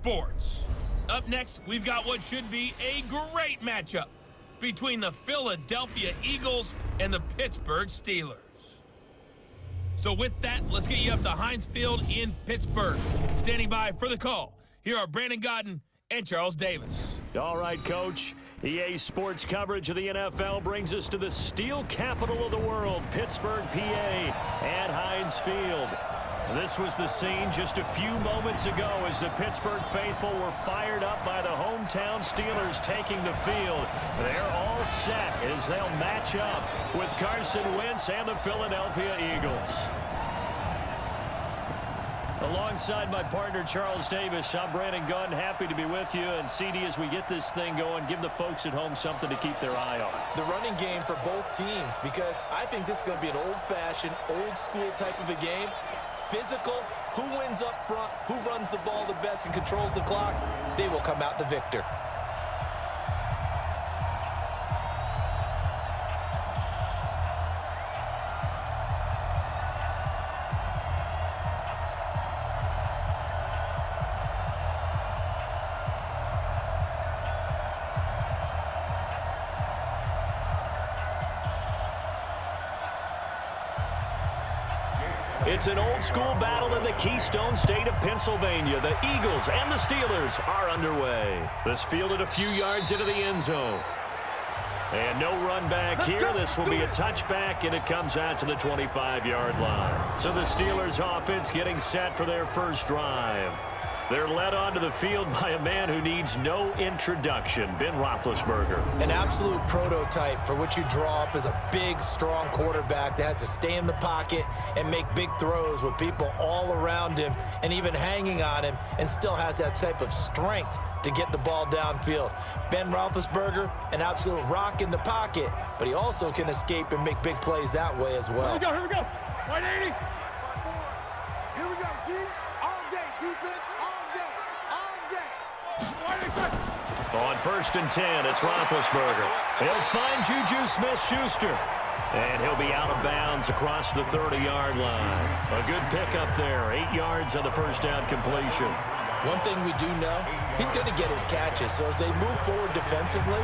Sports. Up next, we've got what should be a great matchup between the Philadelphia Eagles and the Pittsburgh Steelers. So with that, let's get you up to Heinz Field in Pittsburgh. Standing by for the call, here are Brandon Godden and Charles Davis. All right, Coach. EA Sports coverage of the NFL brings us to the steel capital of the world, Pittsburgh, PA, at Heinz Field. This was the scene just a few moments ago as the Pittsburgh faithful were fired up by the hometown Steelers taking the field. They're all set as they'll match up with Carson Wentz and the Philadelphia Eagles. Alongside my partner, Charles Davis, I'm Brandon Gunn. Happy to be with you. And CD, as we get this thing going, give the folks at home something to keep their eye on. The running game for both teams, because I think this is going to be an old-fashioned, old-school type of a game. Physical, who wins up front, who runs the ball the best and controls the clock, they will come out the victor. It's an old-school battle in the Keystone State of Pennsylvania. The Eagles and the Steelers are underway. This fielded a few yards into the end zone. And no run back here. This will be a touchback, and it comes out to the 25-yard line. So the Steelers offense getting set for their first drive. They're led onto the field by a man who needs no introduction, Ben Roethlisberger. An absolute prototype for what you draw up as a big, strong quarterback that has to stay in the pocket and make big throws with people all around him and even hanging on him, and still has that type of strength to get the ball downfield. Ben Roethlisberger, an absolute rock in the pocket, but he also can escape and make big plays that way as well. Here we go. 180. Here we go. D all day. Defense all day. All day. On 1st and 10, it's Roethlisberger. He'll find Juju Smith-Schuster. And he'll be out of bounds across the 30-yard line. A good pickup there. 8 yards on the first down completion. One thing we do know, he's going to get his catches. So as they move forward defensively,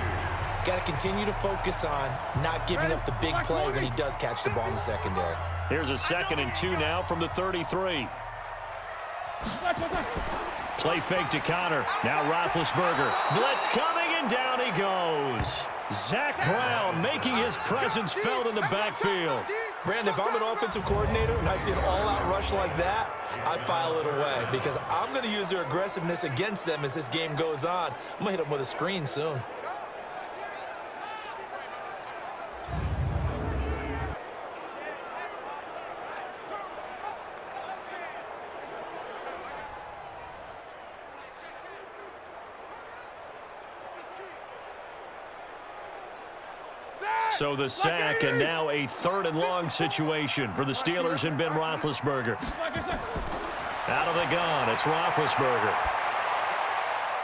got to continue to focus on not giving up the big play when he does catch the ball in the secondary. Here's a 2nd and 2 now from the 33. Play fake to Connor. Now Roethlisberger. Blitz coming, and down he goes. Zach Brown making his presence felt in the backfield. Brandon, if I'm an offensive coordinator and I see an all-out rush like that, I file it away because I'm going to use their aggressiveness against them as this game goes on. I'm going to hit them with a screen soon. So the sack, and now a 3rd and long situation for the Steelers and Ben Roethlisberger. Out of the gun, it's Roethlisberger.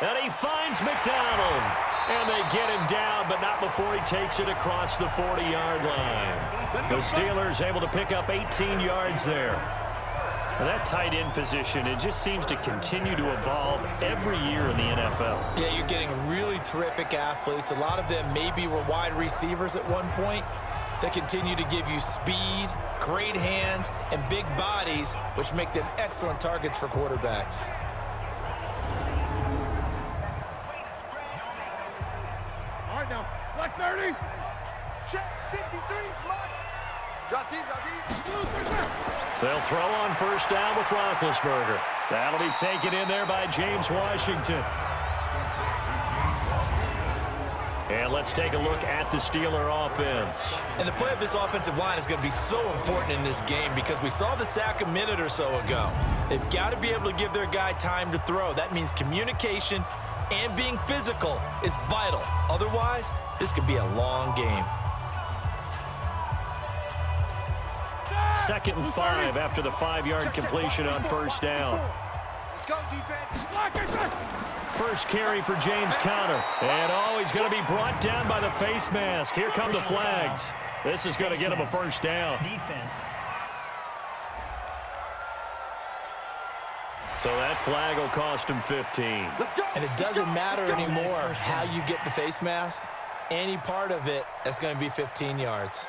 And he finds McDonald. And they get him down, but not before he takes it across the 40-yard line. The Steelers able to pick up 18 yards there. And that tight end position, it just seems to continue to evolve every year in the NFL. Yeah, you're getting really terrific athletes. A lot of them maybe were wide receivers at one point. They continue to give you speed, great hands, and big bodies, which make them excellent targets for quarterbacks. All right, now. Black 30. Check. 53. Drop deep, drop deep. They'll throw on 1st down with Roethlisberger. That'll be taken in there by James Washington. And let's take a look at the Steeler offense. And the play of this offensive line is going to be so important in this game because we saw the sack a minute or so ago. They've got to be able to give their guy time to throw. That means communication and being physical is vital. Otherwise, this could be a long game. 2nd and 5 after the 5-yard completion on 1st down. Let's go, defense. First carry for James Conner. And he's going to be brought down by the face mask. Here come the flags. This is going to get him a 1st down. Defense. So that flag will cost him 15. And it doesn't matter anymore how you get the face mask. Any part of it, that's going to be 15 yards.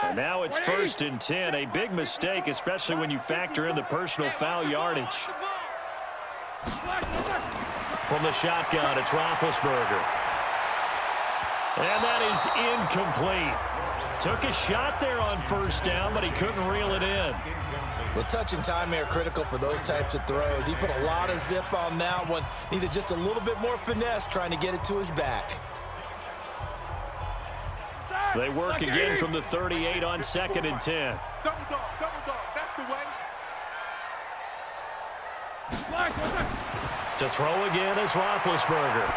And now it's 1st and 10, a big mistake, especially when you factor in the personal foul yardage. From the shotgun, it's Roethlisberger. And that is incomplete. Took a shot there on 1st down, but he couldn't reel it in. Well, touch and time are critical for those types of throws. He put a lot of zip on that one. Needed just a little bit more finesse trying to get it to his back. They work again from the 38 on 2nd and 10. Double dog, that's the way. To throw again is Roethlisberger.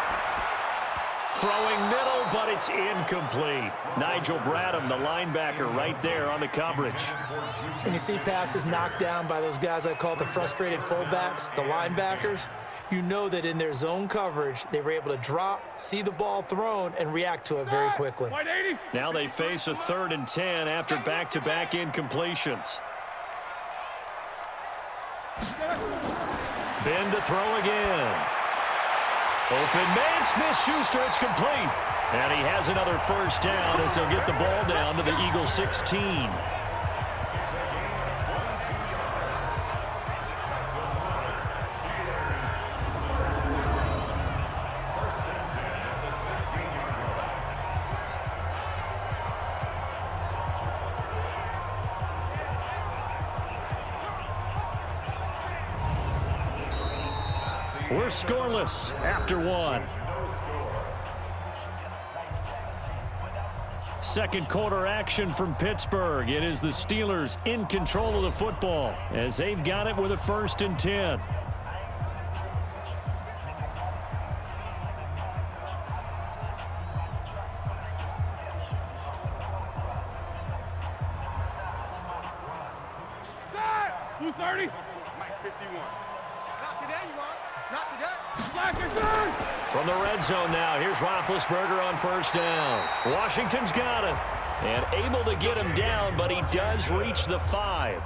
Throwing middle, but it's incomplete. Nigel Bradham, the linebacker, right there on the coverage. When you see passes knocked down by those guys I call the frustrated fullbacks, the linebackers, you know that in their zone coverage, they were able to drop, see the ball thrown, and react to it very quickly. Now they face a 3rd and 10 after back-to-back incompletions. Ben to throw again. Open man, Smith-Schuster, it's complete. And he has another 1st down as he'll get the ball down to the Eagles 16. We're scoreless after 1. Second quarter action from Pittsburgh. It is the Steelers in control of the football as they've got it with a 1st and 10. Blue 30. Mike 51. Not today, you are. Not today. From the red zone now, here's Roethlisberger on 1st down. Washington's got it. And able to get him down, but he does reach the 5.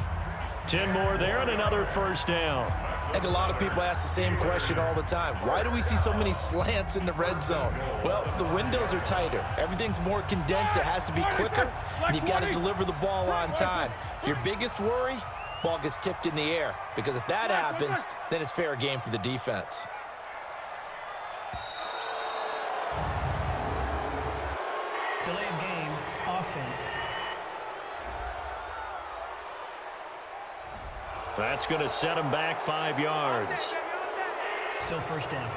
10 more there and another 1st down. I think a lot of people ask the same question all the time. Why do we see so many slants in the red zone? Well, the windows are tighter. Everything's more condensed. It has to be quicker, and you've got to deliver the ball on time. Your biggest worry? Ball gets tipped in the air, because if that happens, then it's fair game for the defense. Delay of game, offense. That's going to set him back 5 yards. Still 1st down.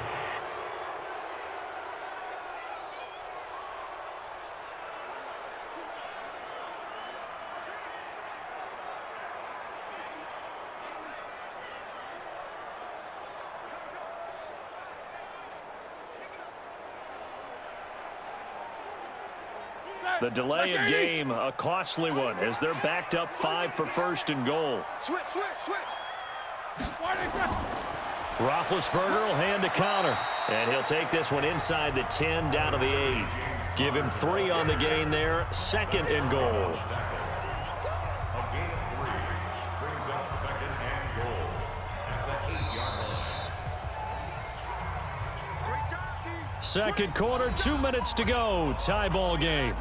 The delay of game, a costly one, as they're backed up 5 for 1st and goal. Switch. Roethlisberger will hand to counter, and he'll take this one inside the 10 down to the 8. Give him 3 on the gain there, 2nd and goal. Brings up 2nd and goal at the 8-yard line. Second quarter, 2 minutes to go. Tie ball game.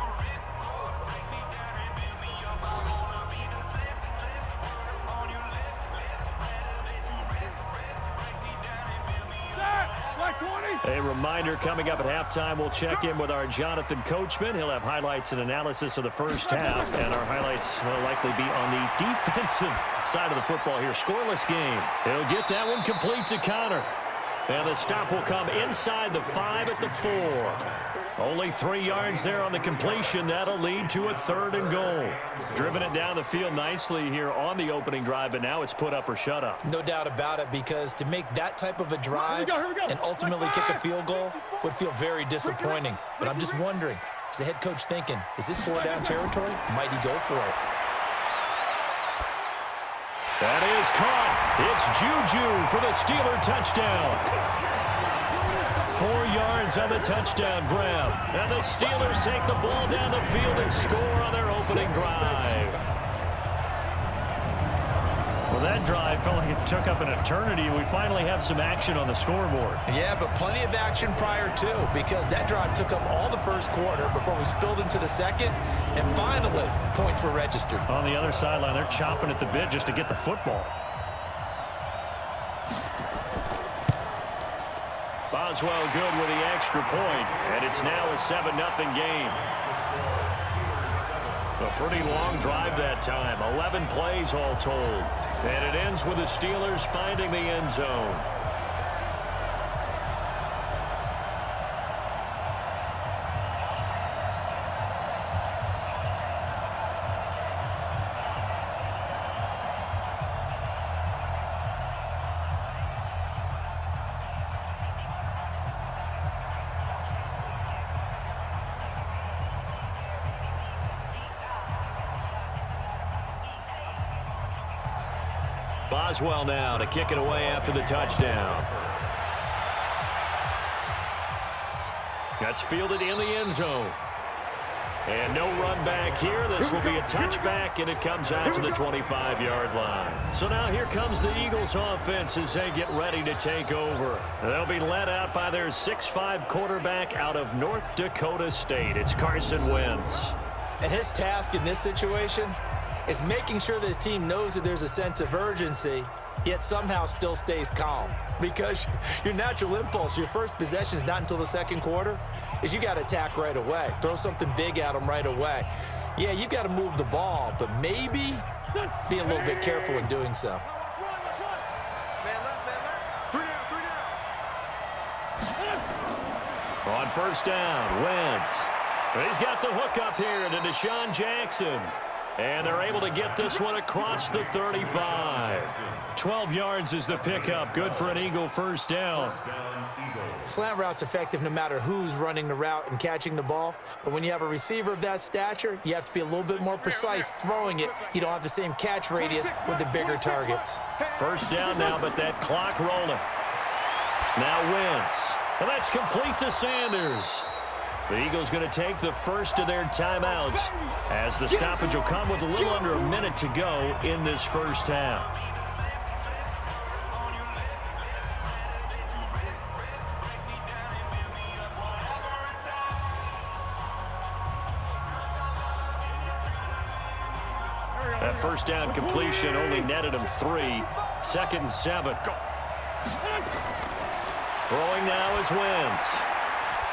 A reminder, coming up at halftime, we'll check in with our Jonathan Coachman. He'll have highlights and analysis of the 1st half, and our highlights will likely be on the defensive side of the football here. Scoreless game. He'll get that one complete to Connor. And the stop will come inside the 5 at the 4. Only 3 yards there on the completion. That'll lead to a 3rd and goal. Driven it down the field nicely here on the opening drive, but now it's put up or shut up. No doubt about it, because to make that type of a drive and ultimately kick a field goal would feel very disappointing. But I'm just wondering, is the head coach thinking, is this 4-down territory? Might he go for it? That is caught. It's Juju for the Steeler touchdown. 4 yards on the touchdown grab. And the Steelers take the ball down the field and score on their opening drive. Well, that drive felt like it took up an eternity. We finally have some action on the scoreboard. Yeah, but plenty of action prior to, because that drive took up all the first quarter before we spilled into the second, and finally, points were registered. On the other sideline, they're chopping at the bit just to get the football. Boswell good with the extra point, and it's now a 7-0 game. A pretty long drive that time, 11 plays all told. And it ends with the Steelers finding the end zone. Boswell now to kick it away after the touchdown. That's fielded in the end zone. And no run back here. This will be a touchback, and it comes out to the 25-yard line. So now here comes the Eagles offense as they get ready to take over. They'll be led out by their 6'5" quarterback out of North Dakota State. It's Carson Wentz. And his task in this situation is making sure that his team knows that there's a sense of urgency, yet somehow still stays calm. Because your natural impulse, your first possession is not until the second quarter, is you got to attack right away. Throw something big at them right away. Yeah, you got to move the ball, but maybe be a little bit careful in doing so. On first down, Wentz. He's got the hook up here to Deshaun Jackson. And they're able to get this one across the 35. 12 yards is the pickup. Good for an Eagle first down. Slant route's effective no matter who's running the route and catching the ball. But when you have a receiver of that stature, you have to be a little bit more precise throwing it. You don't have the same catch radius with the bigger targets. First down now, but that clock rolling. Now Wentz. And that's complete to Sanders. The Eagles going to take the first of their timeouts as the stoppage will come with a little under a minute to go in this first half. That first down completion only netted him 3. 2nd and 7. Throwing now is Wentz.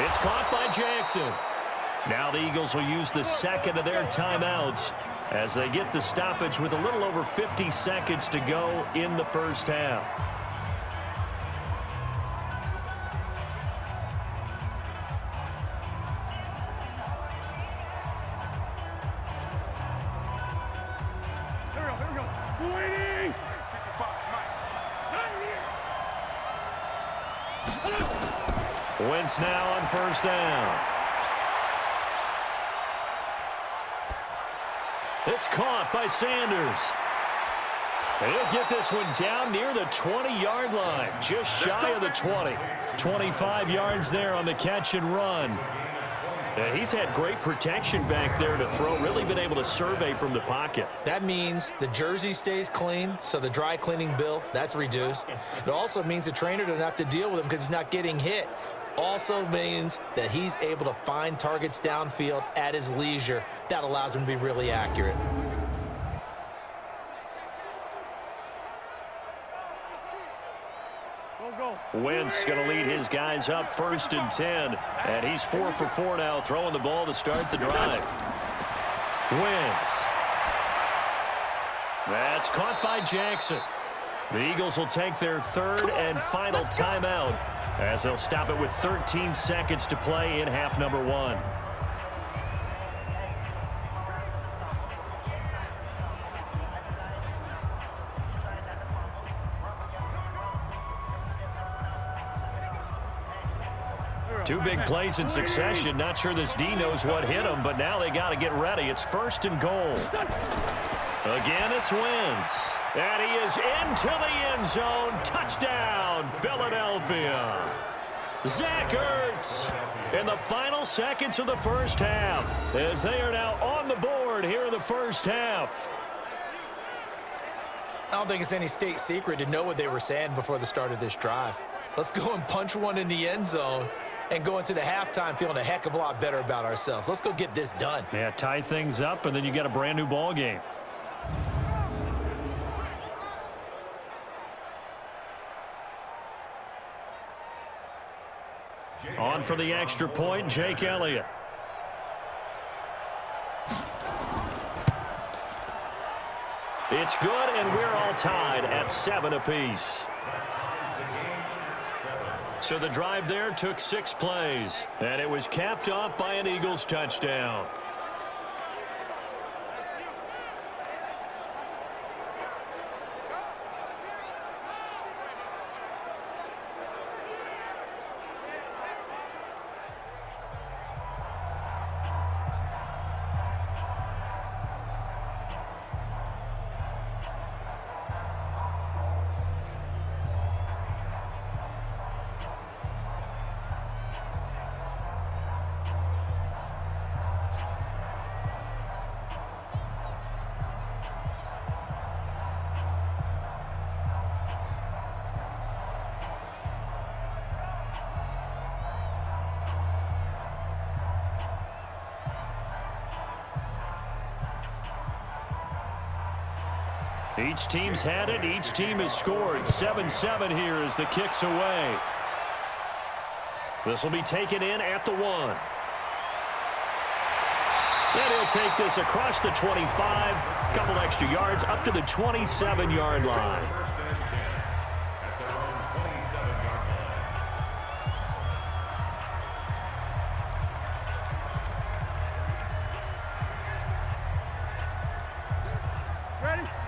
It's caught by Jackson. Now the Eagles will use the second of their timeouts as they get the stoppage with a little over 50 seconds to go in the first half. Here we go. Waiting. Wentz now on first down. It's caught by Sanders. He'll get this one down near the 20-yard line, just shy of the 20. 25 yards there on the catch and run. He's had great protection back there to throw, really been able to survey from the pocket. That means the jersey stays clean, so the dry cleaning bill, that's reduced. It also means the trainer doesn't have to deal with him because he's not getting hit. Also means that he's able to find targets downfield at his leisure. That allows him to be really accurate. Wentz going to lead his guys up 1st and 10. And he's 4 for 4 now, throwing the ball to start the drive. Wentz. That's caught by Jackson. The Eagles will take their 3rd and final timeout as they'll stop it with 13 seconds to play in half number 1. Two big plays in succession. Not sure this D knows what hit him, but now they got to get ready. It's 1st and goal. Again, it's Wentz. And he is into the end zone. Touchdown, Philadelphia. Zach Ertz in the final seconds of the first half, as they are now on the board here in the first half. I don't think it's any state secret to know what they were saying before the start of this drive. Let's go and punch one in the end zone and go into the halftime feeling a heck of a lot better about ourselves. Let's go get this done. Yeah, tie things up, and then you get a brand new ball game. On for the extra point, Jake Elliott. It's good, and we're all tied at 7 apiece. So the drive there took 6 plays, and it was capped off by an Eagles touchdown. Each team's had it. Each team has scored. 7-7 here as the kick's away. This will be taken in at the 1. And he'll take this across the 25. Couple extra yards up to the 27-yard line.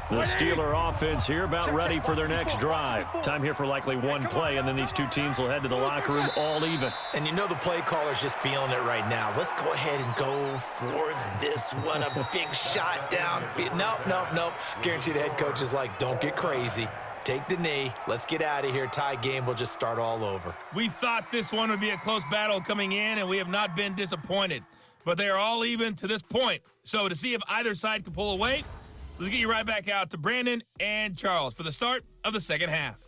The Steeler offense here about ready for their next drive. Time here for likely one play, and then these two teams will head to the locker room all even. And you know the play caller's just feeling it right now. Let's go ahead and go for this one. A big shot down. Nope. Guaranteed the head coach is like, don't get crazy. Take the knee. Let's get out of here. Tie game will just start all over. We thought this one would be a close battle coming in, and we have not been disappointed. But they are all even to this point. So to see if either side can pull away, let's get you right back out to Brandon and Charles for the start of the second half.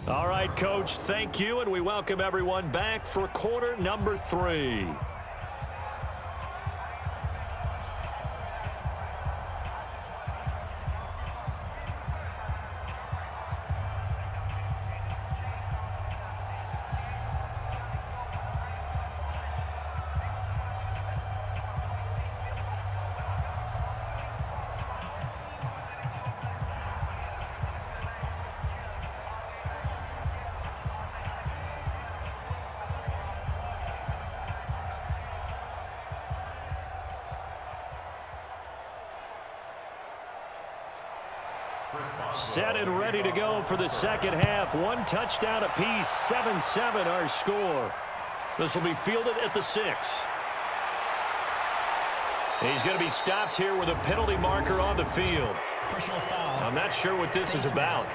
All right, Coach, thank you, and we welcome everyone back for quarter number 3. Set and ready to go for the second half. One touchdown apiece, 7-7 our score. This will be fielded at the 6. He's going to be stopped here with a penalty marker on the field. Personal foul. I'm not sure what this is about.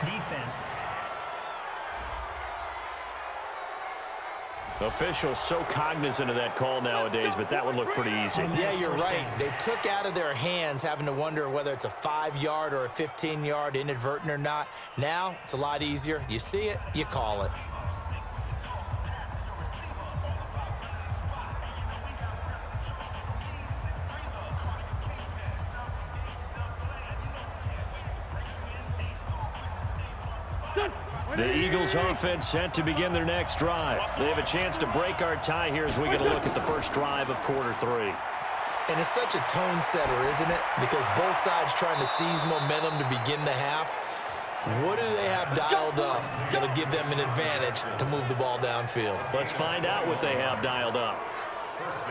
Defense. Officials so cognizant of that call nowadays, but that would look pretty easy. Yeah, you're right. They took out of their hands having to wonder whether it's a 5-yard or a 15-yard inadvertent or not. Now, it's a lot easier. You see it, you call it. The Eagles offense set to begin their next drive. They have a chance to break our tie here as we get a look at the first drive of quarter 3. And it's such a tone setter, isn't it? Because both sides trying to seize momentum to begin the half. What do they have dialed up that'll give them an advantage to move the ball downfield? Let's find out what they have dialed up.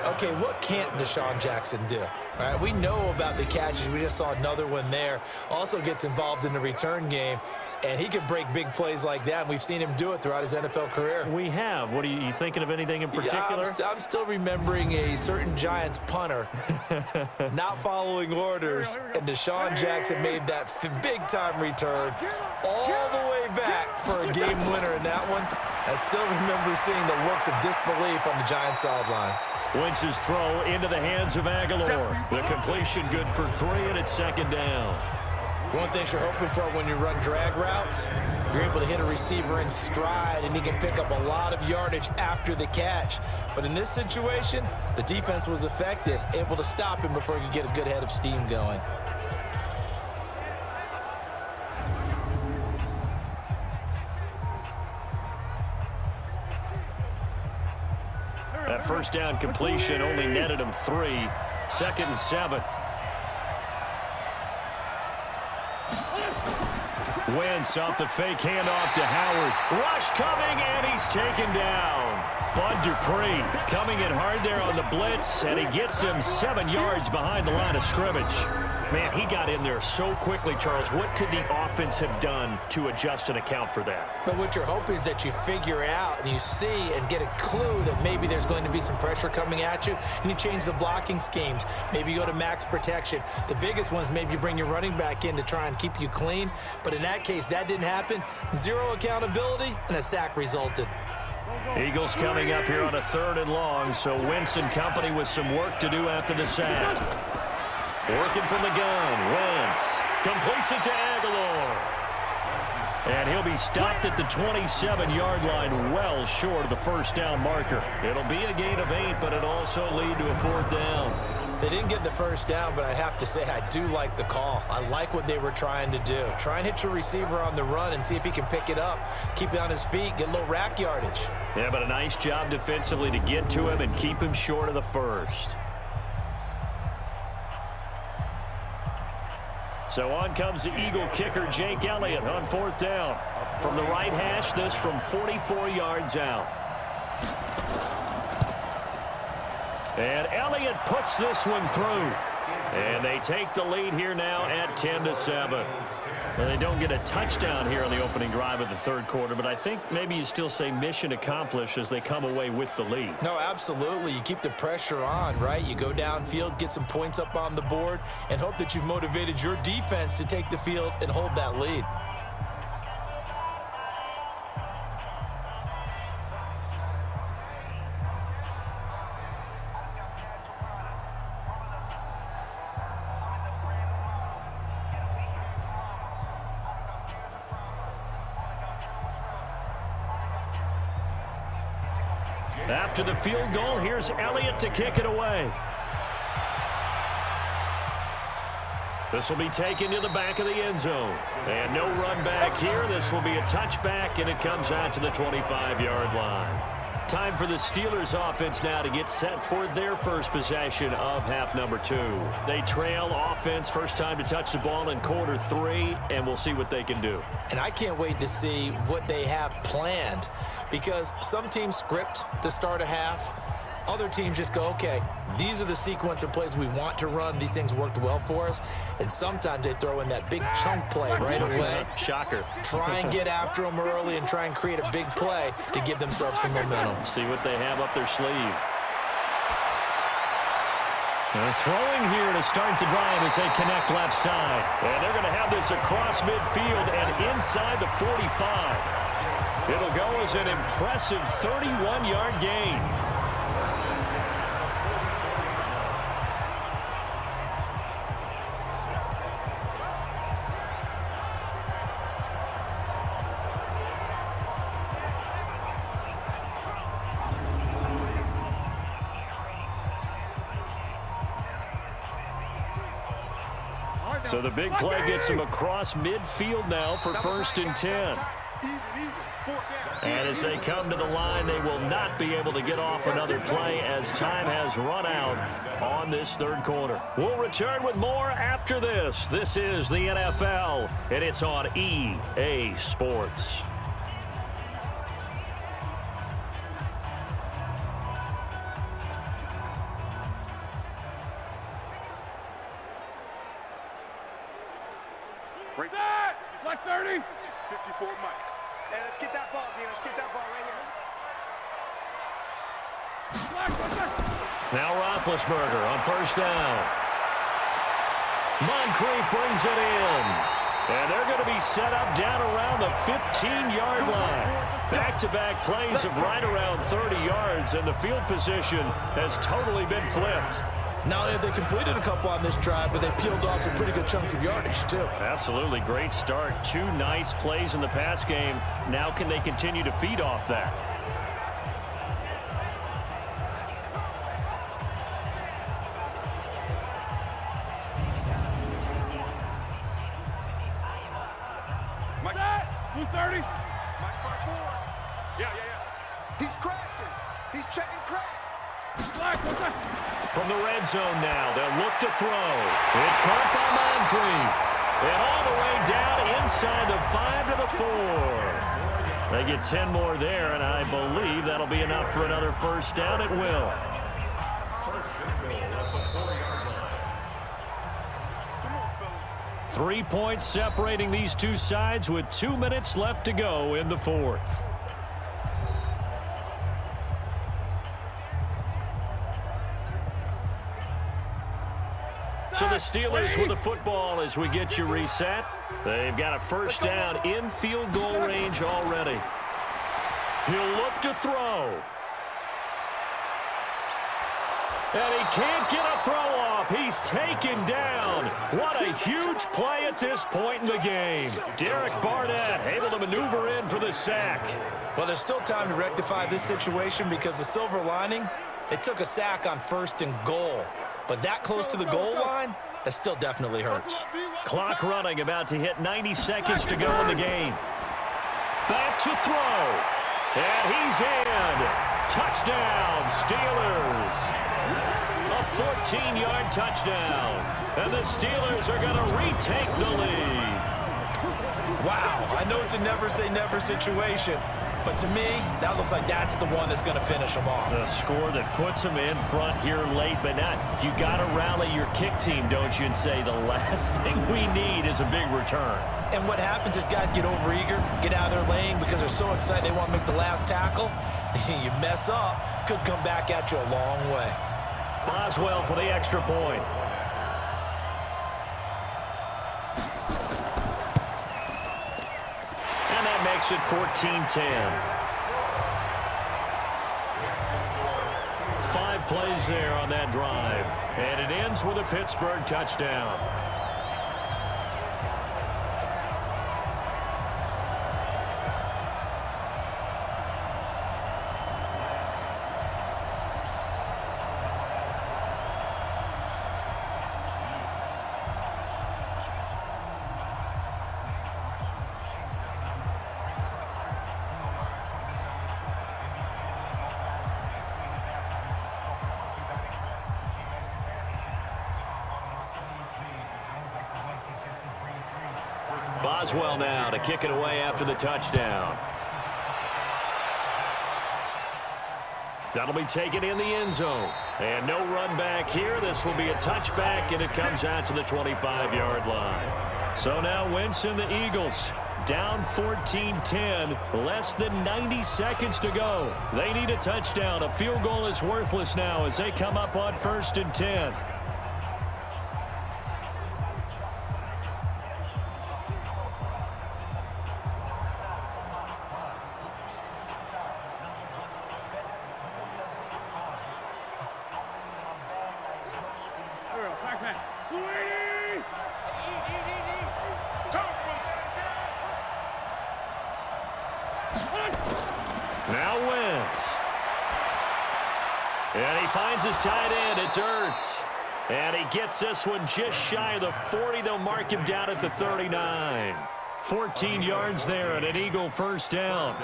Okay, what can't Deshaun Jackson do? All right, we know about the catches. We just saw another one there. Also gets involved in the return game, and he can break big plays like that. And we've seen him do it throughout his NFL career. We have. What are you thinking of anything in particular? Yeah, I'm still remembering a certain Giants punter not following orders, and Deshaun Jackson made that big-time return all the way back for a game winner in that one. I still remember seeing the looks of disbelief on the Giants sideline. Wentz's throw into the hands of Aguilar. The completion good for 3, and it's second down. One thing you're hoping for when you run drag routes, you're able to hit a receiver in stride, and he can pick up a lot of yardage after the catch. But in this situation, the defense was effective, able to stop him before he could get a good head of steam going. That first down completion only netted him 3. Second and 7. Wentz off the fake handoff to Howard. Rush coming, and he's taken down. Bud Dupree coming in hard there on the blitz, and he gets him 7 yards behind the line of scrimmage. Man, he got in there so quickly, Charles. What could the offense have done to adjust and account for that? But what you're hoping is that you figure out and you see and get a clue that maybe there's going to be some pressure coming at you, and you change the blocking schemes. Maybe you go to max protection. The biggest one is maybe you bring your running back in to try and keep you clean. But in that case, that didn't happen. 0 accountability, and a sack resulted. Eagles coming up here on a 3rd and long, so Wentz and company with some work to do after the sack. Working from the gun, Wentz completes it to Aguilar. And he'll be stopped at the 27-yard line, well short of the first down marker. It'll be a gain of 8, but it'll also lead to a 4th down. They didn't get the first down, but I have to say I do like the call. I like what they were trying to do. Try and hit your receiver on the run and see if he can pick it up, keep it on his feet, get a little rack yardage. Yeah, but a nice job defensively to get to him and keep him short of the first. So on comes the Eagle kicker, Jake Elliott, on 4th down. From the right hash, this from 44 yards out. And Elliott puts this one through. And they take the lead here now at 10-7. Well, they don't get a touchdown here on the opening drive of the 3rd quarter, but I think maybe you still say mission accomplished as they come away with the lead. No, absolutely. You keep the pressure on, right? You go downfield, get some points up on the board, and hope that you've motivated your defense to take the field and hold that lead. After the field goal, here's Elliott to kick it away. This will be taken to the back of the end zone. And no run back here. This will be a touchback, and it comes out to the 25-yard line. Time for the Steelers offense now to get set for their first possession of half number 2. They trail offense, first time to touch the ball in quarter 3, and we'll see what they can do. And I can't wait to see what they have planned, because some teams script to start a half. Other teams just go, okay, these are the sequence of plays we want to run. These things worked well for us. And sometimes they throw in that big chunk play right away. Shocker. Try and get after them early and try and create a big play to give themselves some momentum. See what they have up their sleeve. They're throwing here to start the drive as they connect left side. And they're going to have this across midfield and inside the 45. It'll go as an impressive 31-yard gain. So the big play gets him across midfield now for 1st and 10. And as they come to the line, they will not be able to get off another play as time has run out on this 3rd quarter. We'll return with more after this. This is the NFL, and it's on EA Sports. Right there. Black 30. 54 Mike. Hey, let's get that ball, D. Let's get that ball right here. Black. Now Roethlisberger on first down. Moncrief brings it in. And they're going to be set up down around the 15-yard line. Back-to-back plays of right around 30 yards, and the field position has totally been flipped. Not only have they completed a couple on this drive, but they peeled off some pretty good chunks of yardage, too. Absolutely great start. 2 nice plays in the pass game. Now can they continue to feed off that? Mike. 230. Mike by 4. Yeah. He's crashing. He's checking crack. Black. From the red zone now, they'll look to throw. It's caught by Moncrief. And all the way down inside the 5 to the 4. They get 10 more there, and I believe that'll be enough for another first down. It will. First and goal at the 4-yard line. 3 points separating these two sides with 2 minutes left to go in the fourth. So the Steelers with the football as we get you reset. They've got a first down in field goal range already. He'll look to throw. And he can't get a throw off. He's taken down. What a huge play at this point in the game. Derek Barnett able to maneuver in for the sack. Well, there's still time to rectify this situation because the silver lining, they took a sack on 1st and goal. But that close to the goal line, that still definitely hurts. Clock running, about to hit 90 seconds to go in the game. Back to throw. And he's in. Touchdown, Steelers. A 14-yard touchdown. And the Steelers are going to retake the lead. Wow, I know it's a never-say-never situation, but to me, that looks like that's the one that's going to finish them off. The score that puts them in front here late, but not. You got to rally your kick team, don't you, and say the last thing we need is a big return. And what happens is guys get overeager, get out of their lane because they're so excited they want to make the last tackle. You mess up, could come back at you a long way. Boswell for the extra point. And that makes it 14-10. 5 plays there on that drive. And it ends with a Pittsburgh touchdown. Boswell now to kick it away after the touchdown. That'll be taken in the end zone. And no run back here. This will be a touchback, and it comes out to the 25-yard line. So now Wentz and the Eagles down 14-10, less than 90 seconds to go. They need a touchdown. A field goal is worthless now as they come up on 1st and 10. Now Wentz. And he finds his tight end. It's Ertz. And he gets this one just shy of the 40. They'll mark him down at the 39. 14 yards there and an Eagle first down.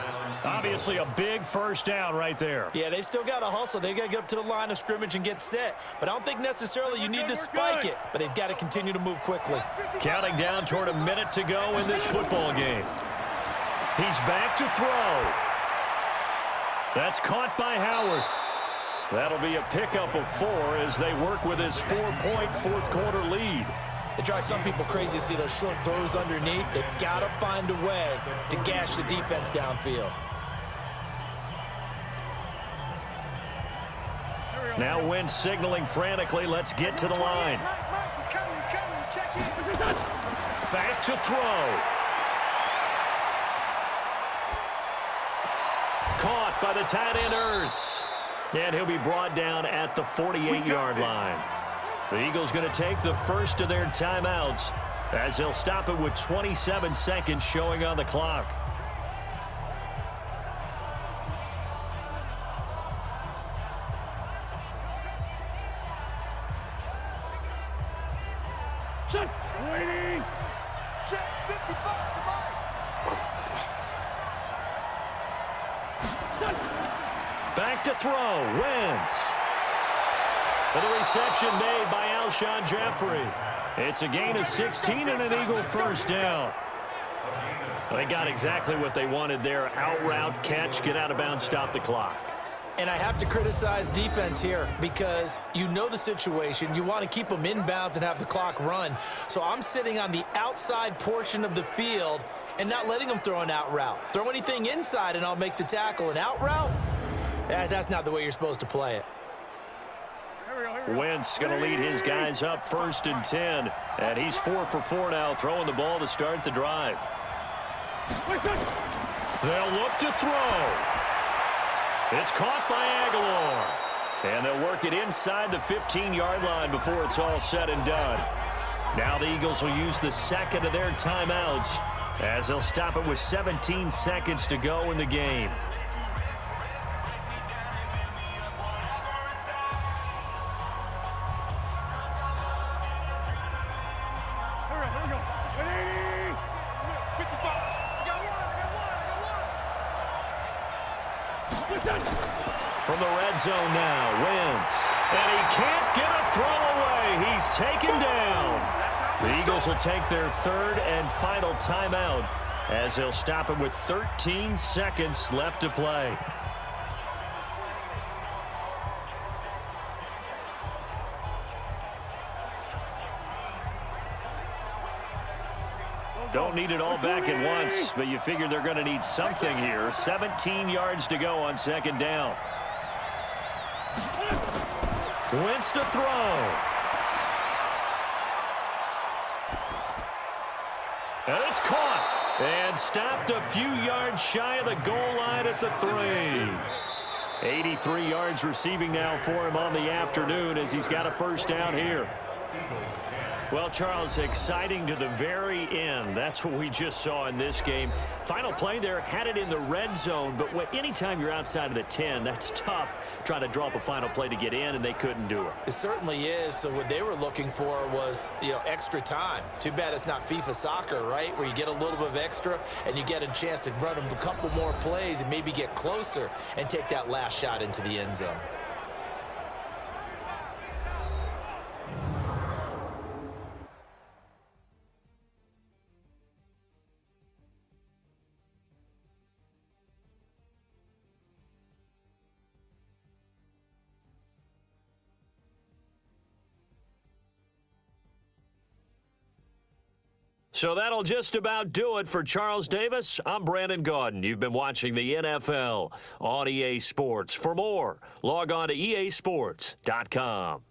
Obviously a big first down right there. Yeah, they still got to hustle. They got to get up to the line of scrimmage and get set. But I don't think necessarily you need to spike it. But they've got to continue to move quickly. Counting down toward a minute to go in this football game. He's back to throw. That's caught by Howard. That'll be a pickup of 4 as they work with his 4-point fourth-quarter lead. It drives some people crazy to see those short throws underneath. They've got to find a way to gash the defense downfield. Now Wentz signaling frantically, let's get to the line. He's coming, check in. Back to throw. Caught by the tight end Ertz. And he'll be brought down at the 48-yard line. The Eagles going to take the first of their timeouts as they'll stop it with 27 seconds showing on the clock. Check, waiting. Check, 55 to Mike. Back to throw, Wentz. And the reception made by Alshon Jeffrey. It's a gain of 16 and an Eagle first down. They got exactly what they wanted there. Out route, catch, get out of bounds, stop the clock. And I have to criticize defense here because you know the situation. You want to keep them inbounds and have the clock run. So I'm sitting on the outside portion of the field and not letting them throw an out route. Throw anything inside and I'll make the tackle. An out route? That's not the way you're supposed to play it. Wentz going to lead his guys up 1st and 10. And he's 4 for 4 now, throwing the ball to start the drive. They'll look to throw. It's caught by Aguilar. And they'll work it inside the 15-yard line before it's all said and done. Now the Eagles will use the second of their timeouts as they'll stop it with 17 seconds to go in the game. From the red zone now, Wentz. And he can't get a throw away. He's taken down. The Eagles will take their third and final timeout as they'll stop it with 13 seconds left to play. Don't need it all back at once, but you figure they're going to need something here. 17 yards to go on second down. Wentz to throw. And it's caught. And stopped a few yards shy of the goal line at the 3. 83 yards receiving now for him on the afternoon as he's got a first down here. Well, Charles, exciting to the very end. That's what we just saw in this game. Final play there, had it in the red zone, but anytime you're outside of the 10, that's tough trying to draw up a final play to get in, and they couldn't do it. It certainly is. So what they were looking for was, extra time. Too bad it's not FIFA soccer, right, where you get a little bit of extra and you get a chance to run a couple more plays and maybe get closer and take that last shot into the end zone. So that'll just about do it for Charles Davis. I'm Brandon Gaudin. You've been watching the NFL on EA Sports. For more, log on to easports.com.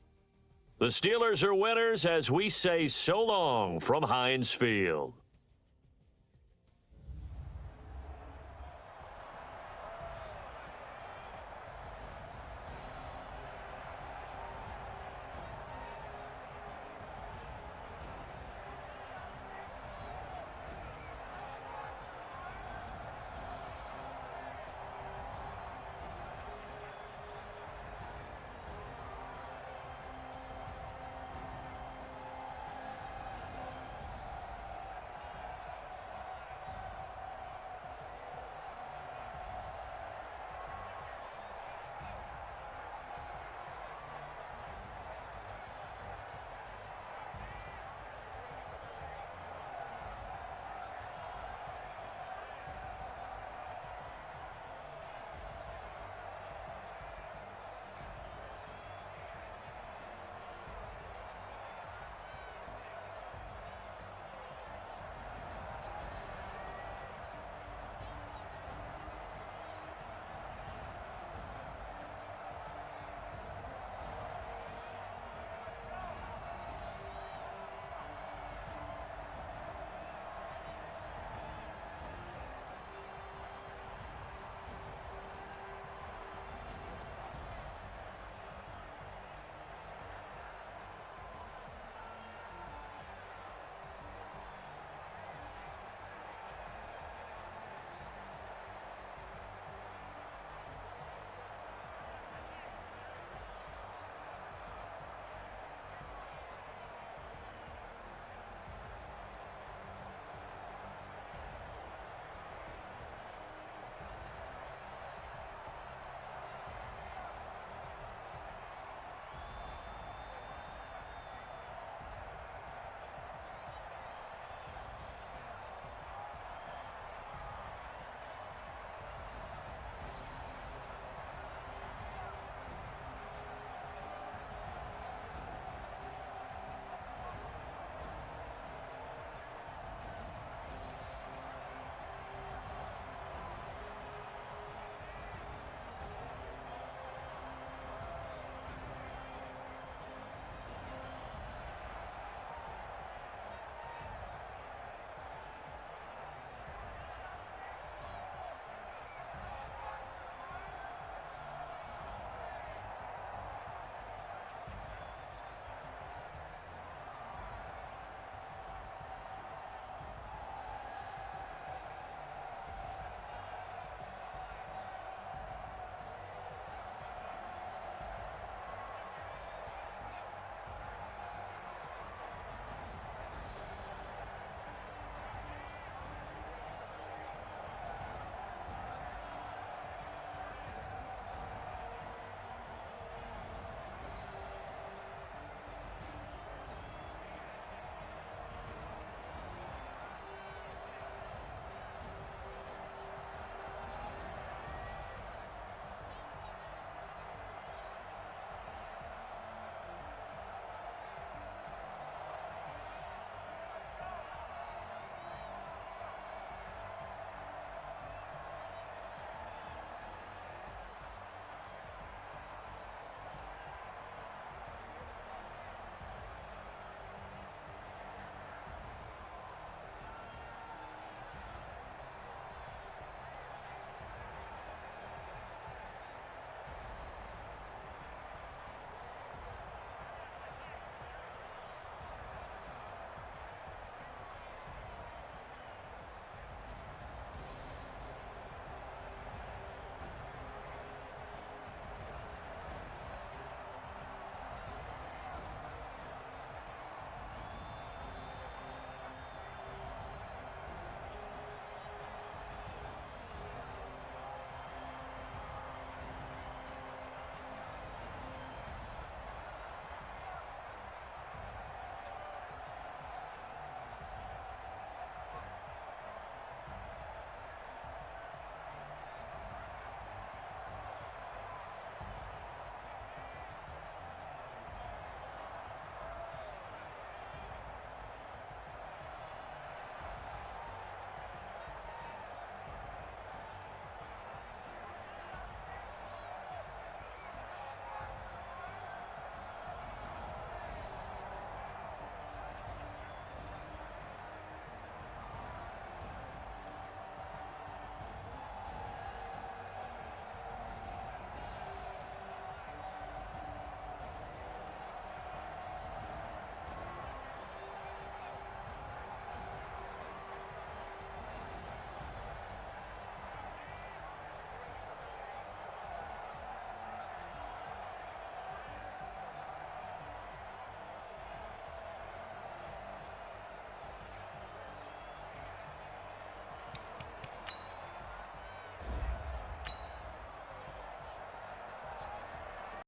The Steelers are winners as we say so long from Heinz Field.